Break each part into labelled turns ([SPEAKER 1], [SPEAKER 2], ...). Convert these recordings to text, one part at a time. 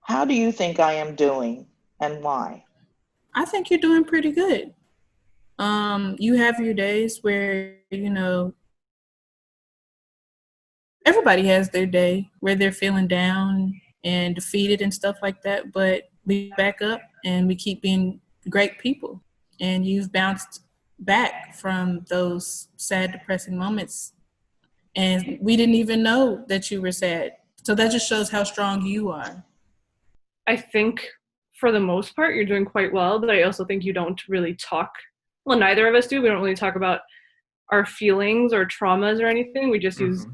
[SPEAKER 1] How do you think I am doing and why?
[SPEAKER 2] I think you're doing pretty good. You have your days where, everybody has their day where they're feeling down and defeated and stuff like that, but we back up and we keep being great people. And you've bounced back from those sad, depressing moments. And we didn't even know that you were sad. So that just shows how strong you are.
[SPEAKER 3] I think for the most part, you're doing quite well, but I also think you don't really talk. Well, neither of us do. We don't really talk about our feelings or traumas or anything. We just use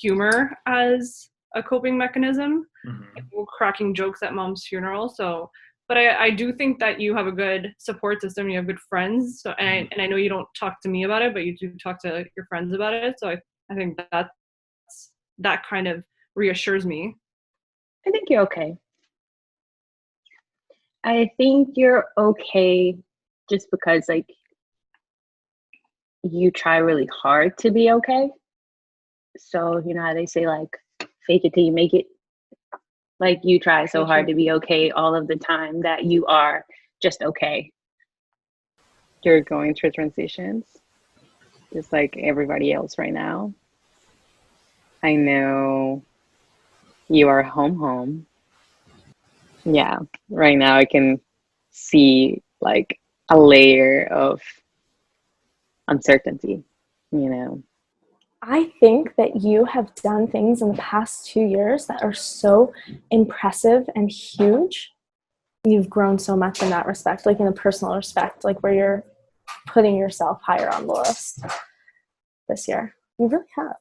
[SPEAKER 3] humor as a coping mechanism. Like, we're cracking jokes at mom's funeral. So, but I do think that you have a good support system. You have good friends. So, and I know you don't talk to me about it, but you do talk to your friends about it. So I think that kind of reassures me.
[SPEAKER 4] I think you're okay. I think you're okay just because, like, you try really hard to be okay. So, you know how they say, like, fake it till you make it? Like, you try so hard to be okay all of the time that you are just okay.
[SPEAKER 5] You're going through transitions, just like everybody else right now. I know you are home. Yeah, right now I can see like a layer of uncertainty, you know.
[SPEAKER 6] I think that you have done things in the past 2 years that are so impressive and huge. You've grown so much in that respect, like in a personal respect, like where you're putting yourself higher on the list this year. You really have.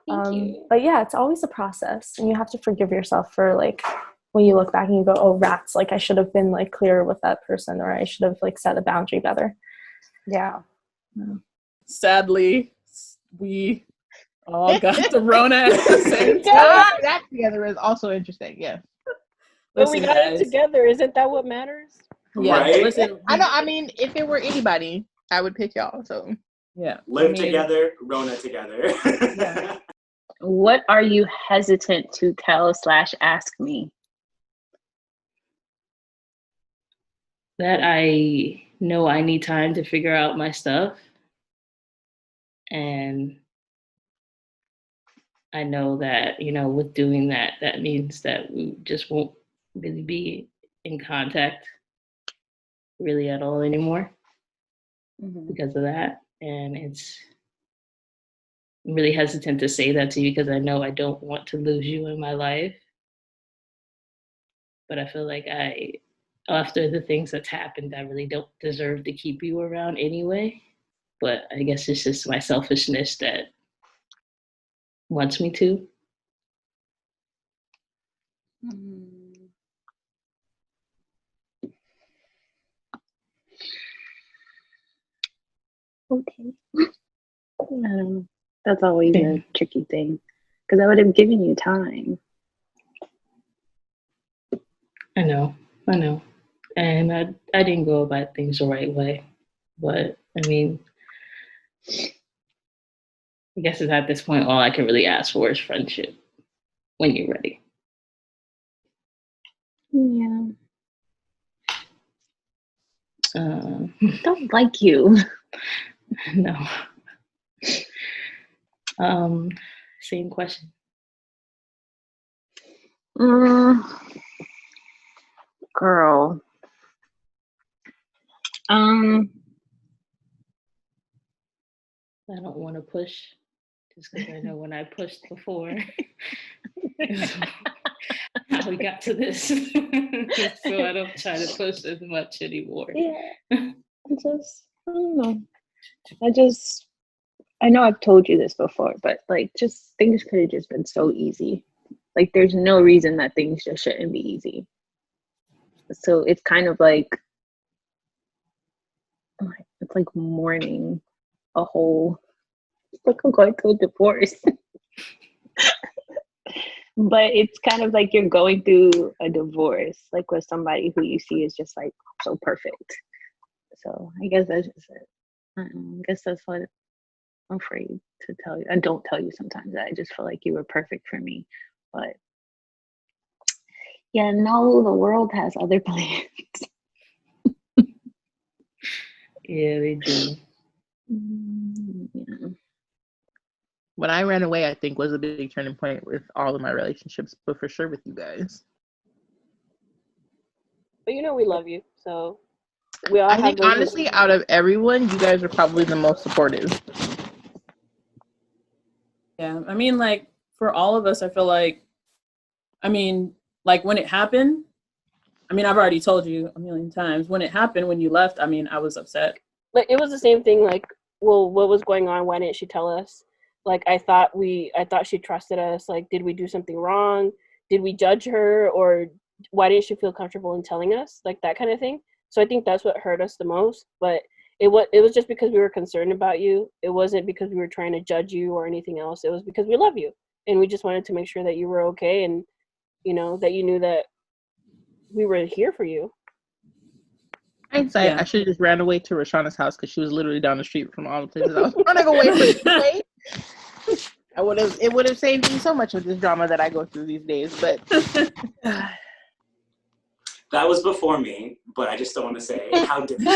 [SPEAKER 4] Thank you.
[SPEAKER 6] But yeah, it's always a process, and you have to forgive yourself for, like, when you look back and you go, oh, rats, like I should have been like clearer with that person, or I should have like set a boundary better.
[SPEAKER 4] Yeah.
[SPEAKER 2] Sadly, we all got the Rona at the same time.
[SPEAKER 7] That together is also interesting. Yes.
[SPEAKER 8] But we got it together. Isn't that what matters?
[SPEAKER 2] Yeah.
[SPEAKER 9] Right?
[SPEAKER 2] Listen,
[SPEAKER 7] I know. I mean, if it were anybody, I would pick y'all. So
[SPEAKER 2] yeah.
[SPEAKER 9] Live together, Rona together.
[SPEAKER 2] Yeah.
[SPEAKER 4] What are you hesitant to tell/ask me?
[SPEAKER 10] That I know I need time to figure out my stuff. And I know that, with doing that, that means that we just won't really be in contact really at all anymore because of that. And I'm really hesitant to say that to you because I know I don't want to lose you in my life. But I feel like after the things that's happened, I really don't deserve to keep you around anyway. But I guess it's just my selfishness that wants me to.
[SPEAKER 4] Okay. That's always a tricky thing because I would have given you time.
[SPEAKER 10] I know. And I didn't go about things the right way. But, I mean, I guess it's at this point, all I can really ask for is friendship when you're ready.
[SPEAKER 4] Yeah. Don't like you.
[SPEAKER 10] No. Same question.
[SPEAKER 4] Girl.
[SPEAKER 10] I don't want to push just because I know when I pushed before how we got to this. So I don't try to push as much anymore.
[SPEAKER 4] Yeah. I don't know. I know I've told you this before, but like just things could have just been so easy. Like there's no reason that things just shouldn't be easy. So it's kind of like it's like mourning a whole, it's like I'm going through a divorce. But it's kind of like you're going through a divorce, like with somebody who you see is just like so perfect. So I guess that's just it. I guess that's what I'm afraid to tell you. I don't tell you sometimes that I just feel like you were perfect for me. But Yeah, no, the world has other plans.
[SPEAKER 10] Yeah, they do.
[SPEAKER 4] Yeah.
[SPEAKER 7] When I ran away, I think was a big turning point with all of my relationships, but for sure with you guys.
[SPEAKER 8] But you know we love you, so we all
[SPEAKER 7] I
[SPEAKER 8] have
[SPEAKER 7] think
[SPEAKER 8] those.
[SPEAKER 7] honestly, out of everyone, you guys are probably the most supportive.
[SPEAKER 2] Yeah, I mean, like for all of us, I feel like, I mean, like when it happened, I mean, I've already told you a million times. When it happened, when you left, I mean, I was upset.
[SPEAKER 8] Like it was the same thing. Like, well, what was going on? Why didn't she tell us? Like I thought she trusted us. Like, did we do something wrong? Did we judge her, or why didn't she feel comfortable in telling us? Like that kind of thing. So I think that's what hurt us the most. But it was just because we were concerned about you. It wasn't because we were trying to judge you or anything else. It was because we love you and we just wanted to make sure that you were okay and that you knew that we were here for you.
[SPEAKER 7] Hindsight,
[SPEAKER 2] Yeah.
[SPEAKER 7] I should have just ran away to Rashana's house because she was literally down the street from all the places I was running away from. Anyway. It would have saved me so much of this drama that I go through these days. But
[SPEAKER 9] That was before me, but I just don't want to say how different.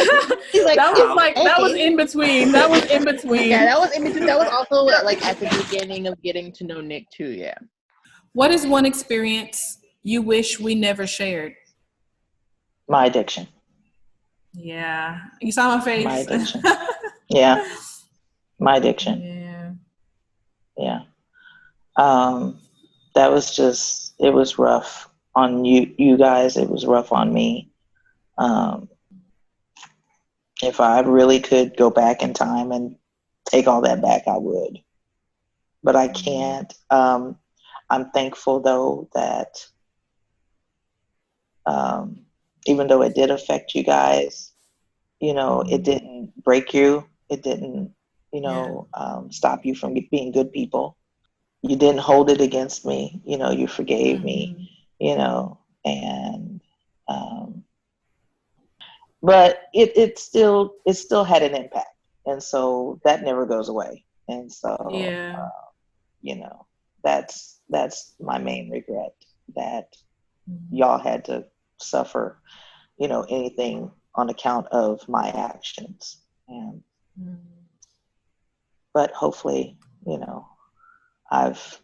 [SPEAKER 7] he's like,
[SPEAKER 2] that was in between. That was in between.
[SPEAKER 7] Yeah, that was in between. That was also like at the beginning of getting to know Nick too. Yeah.
[SPEAKER 2] What is one experience you wish we never shared?
[SPEAKER 1] My addiction.
[SPEAKER 2] Yeah. You saw my face.
[SPEAKER 1] My addiction. Yeah. My addiction.
[SPEAKER 2] Yeah.
[SPEAKER 1] Yeah. That was just, it was rough on you guys. It was rough on me. If I really could go back in time and take all that back, I would. But I can't. I'm thankful though that even though it did affect you guys, it didn't break you. It didn't, stop you from being good people. You didn't hold it against me. You forgave me, and but it still had an impact, and so that never goes away. And so
[SPEAKER 2] Yeah.
[SPEAKER 1] that's my main regret, that y'all had to suffer anything on account of my actions. And but hopefully I've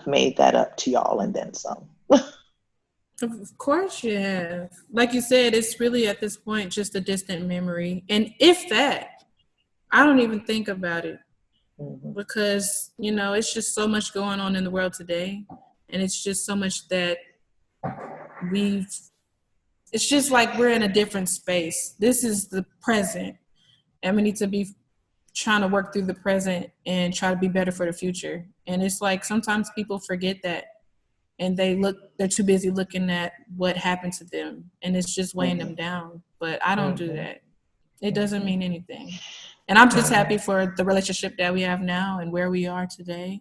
[SPEAKER 1] made that up to y'all and then some.
[SPEAKER 2] Of course you have. Like you said, it's really at this point just a distant memory. And if that, I don't even think about it because, it's just so much going on in the world today. And it's just so much that it's just like we're in a different space. This is the present. And we need to be trying to work through the present and try to be better for the future. And it's like sometimes people forget that. And they're too busy looking at what happened to them, and it's just weighing them down. But I don't do that. It doesn't mean anything. And I'm just happy for the relationship that we have now and where we are today.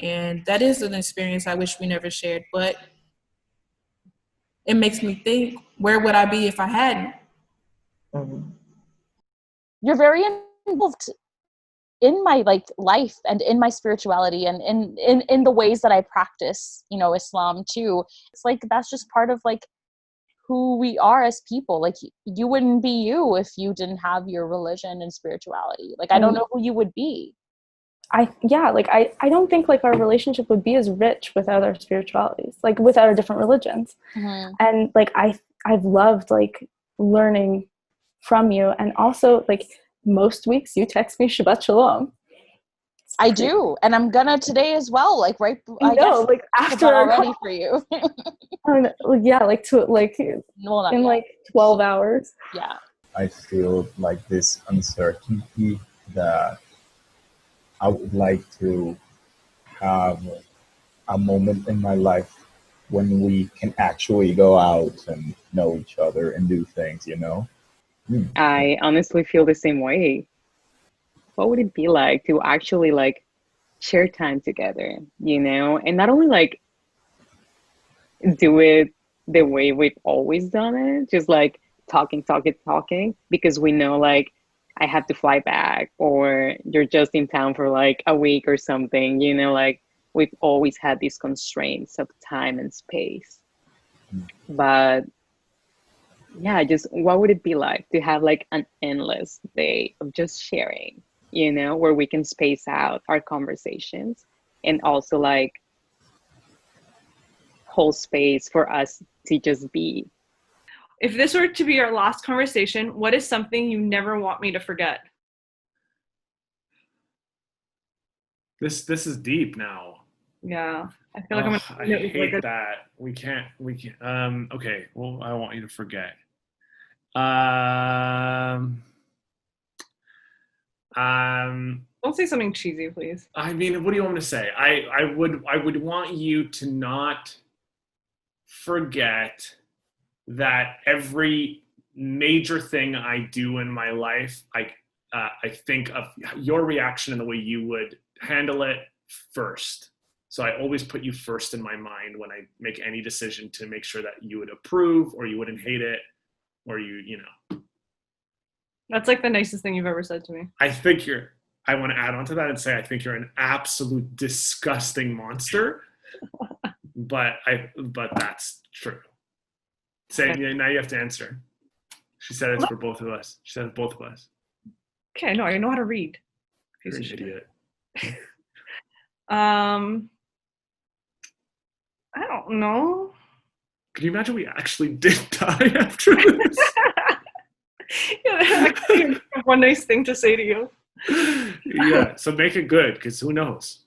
[SPEAKER 2] And that is an experience I wish we never shared, but it makes me think, where would I be if I hadn't?
[SPEAKER 11] You're very involved in my life and in my spirituality and in the ways that I practice, Islam too. It's like that's just part of who we are as people. Like you wouldn't be you if you didn't have your religion and spirituality. I don't know who you would be.
[SPEAKER 6] I don't think our relationship would be as rich without our spiritualities, without our different religions. And I've loved learning from you, and also most weeks you text me Shabbat Shalom.
[SPEAKER 11] I do, and I'm gonna today as well. Right,
[SPEAKER 6] I know, after
[SPEAKER 11] already for you.
[SPEAKER 6] Yeah, in 12 hours.
[SPEAKER 11] Yeah.
[SPEAKER 12] I feel this uncertainty that I would like to have a moment in my life when we can actually go out and know each other and do things,
[SPEAKER 5] I honestly feel the same way. What would it be like to actually share time together, and not only do it the way we've always done it, just talking, because we know I have to fly back, or you're just in town for a week or something, we've always had these constraints of time and space. But yeah, just what would it be like to have like an endless day of just sharing, you know, where we can space out our conversations and also like hold space for us to just be.
[SPEAKER 3] If this were to be our last conversation, what is something you never want me to forget?
[SPEAKER 13] This is deep now.
[SPEAKER 3] Yeah, I feel like I'm
[SPEAKER 13] I
[SPEAKER 3] gonna
[SPEAKER 13] hate that. We can't. Okay. Well, I want you to forget.
[SPEAKER 3] Don't say something cheesy, please.
[SPEAKER 13] I mean, what do you want me to say? I would want you to not forget that every major thing I do in my life, I think of your reaction and the way you would handle it first. So I always put you first in my mind when I make any decision to make sure that you would approve or you wouldn't hate it or you know.
[SPEAKER 3] That's like the nicest thing you've ever said to me.
[SPEAKER 13] I want to add on to that and say I think you're an absolute disgusting monster. but that's true. Say now you have to answer. She said it's for both of us. She said it's both of us.
[SPEAKER 3] Okay, no, I know how to read.
[SPEAKER 13] You're an idiot.
[SPEAKER 3] I don't know.
[SPEAKER 13] Can you imagine we actually did die after this?
[SPEAKER 3] Yeah, I have one nice thing to say to you.
[SPEAKER 13] Yeah, so make it good, because who knows?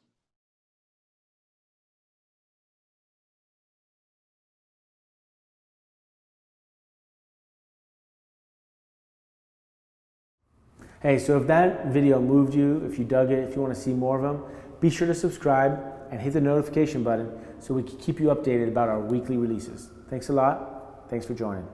[SPEAKER 14] Hey, so if that video moved you, if you dug it, if you want to see more of them, be sure to subscribe and hit the notification button so we can keep you updated about our weekly releases. Thanks a lot. Thanks for joining.